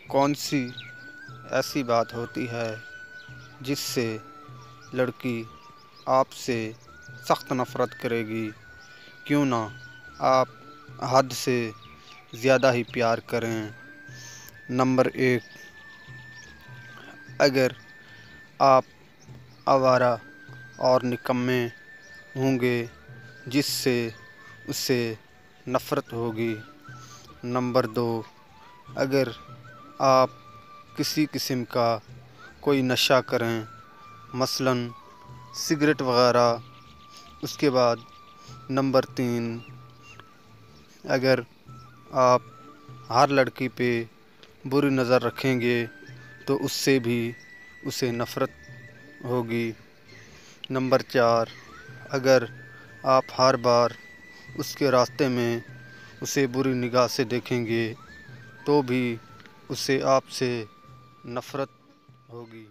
کون سی ایسی بات ہوتی ہے جس سے لڑکی آپ سے سخت نفرت کرے گی؟ کیوں نہ آپ حد سے زیادہ ہی پیار کریں۔ نمبر 1، اگر آپ آوارہ اور نکمے ہوں گے جس سے اسے نفرت ہوگی۔ نمبر 2، اگر آپ کسی قسم کا کوئی نشہ کریں، مثلاً سگریٹ وغیرہ۔ اس کے بعد نمبر 3، اگر آپ ہر لڑکی پہ بری نظر رکھیں گے تو اس سے بھی اسے نفرت ہوگی۔ نمبر 4، اگر آپ ہر بار اس کے راستے میں اسے بری نگاہ سے دیکھیں گے تو بھی اسے آپ سے نفرت ہوگی۔